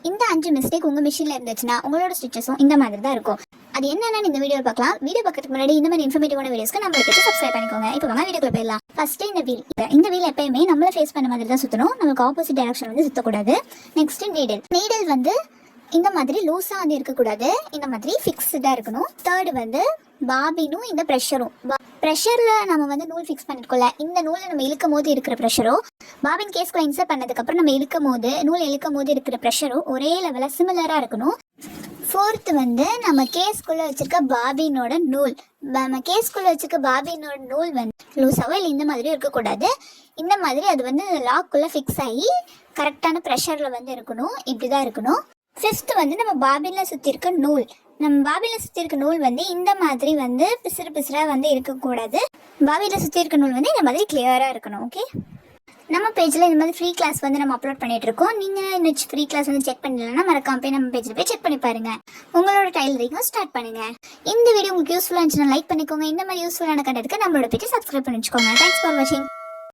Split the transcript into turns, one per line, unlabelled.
இந்த 5 மிஸ்டேக் உங்கள் மிஷினில் இருந்துச்சுன்னா உங்களோட ஸ்டிச்சஸும் இந்த மாதிரி தான் இருக்கும். அது என்னென்னு இந்த வீடியோ பார்க்கலாம். வீடியோ பார்க்கறதுக்கு முன்னாடி இந்த மாதிரி இன்ஃபர்மேட்டிவான வீடியோஸ்க்கு நம்மளுக்கு சப்ஸ்கிரைப் பண்ணிக்கோங்க. இப்போ வாங்க வீடியோக்குள்ள போயிடலாம். ஃபர்ஸ்ட்டு இந்த வீல் எப்பயுமே நம்மளை ஃபேஸ் பண்ண மாதிரி தான் சுற்றணும். நமக்கு ஆப்போசிட் டைரக்ஷன் வந்து சுற்றக்கூடாது. நெக்ஸ்ட்டு நீடல் வந்து இந்த மாதிரி லூஸாக வந்து இருக்கக்கூடாது, இந்த மாதிரி ஃபிக்ஸ்டாக இருக்கணும். தேர்டு வந்து பாபினும் இந்த ப்ரெஷரில் நம்ம வந்து நூல் ஃபிக்ஸ் பண்ணிருக்கோம்ல, இந்த நூலை நம்ம இழுக்கும் போது இருக்கிற ப்ரெஷரோ பாபின் கேஸ்குள்ளே இன்சர்ட் பண்ணதுக்கப்புறம் நம்ம நூல் இழுக்கும் போது இருக்கிற ப்ரெஷரும் ஒரே லெவலில் சிமிலராக இருக்கணும். ஃபோர்த்து வந்து நம்ம கேஸ்குள்ளே வச்சுருக்க பாபினோட நூல் வந்து லூஸாவோ இல்லை இந்த மாதிரி இருக்கக்கூடாது. இந்த மாதிரி அது வந்து லாக்குள்ளே ஃபிக்ஸ் ஆகி கரெக்டான ப்ரெஷரில் வந்து இருக்கணும். இப்படி தான் இருக்கணும். ஃபிஃப்த்து வந்து நம்ம பாபினில் சுற்றி இருக்க நூல் வந்து இந்த மாதிரி வந்து பிசுறாக வந்து இருக்கக்கூடாது. பாபினில் சுற்றி இருக்க நூல் வந்து இந்த மாதிரி கிளியராக இருக்கணும். ஓகே, நம்ம பேஜில் இந்த மாதிரி ஃப்ரீ கிளாஸ் வந்து நம்ம அப்லோட் பண்ணிட்டு இருக்கோம். நீங்கள் இந்த ஃப்ரீ கிளாஸ் வந்து செக் பண்ணலன்னா மறக்காம போய் நம்ம பேஜில் போய் செக் பண்ணி பாருங்க. உங்களோட டைலரிங்கும் ஸ்டார்ட் பண்ணுங்க. இந்த வீடியோ உங்களுக்கு யூஸ்ஃபுல்லாக இருந்துச்சுன்னா லைக் பண்ணிக்கோங்க. இந்த மாதிரி யூஸ்ஃபுல்லான கண்டென்ட்க்கு நம்மளோட பேஜை சப்ஸ்கிரைப் பண்ணி வச்சுக்கோங்க. தேங்க்ஸ் ஃபார் வாட்சிங்.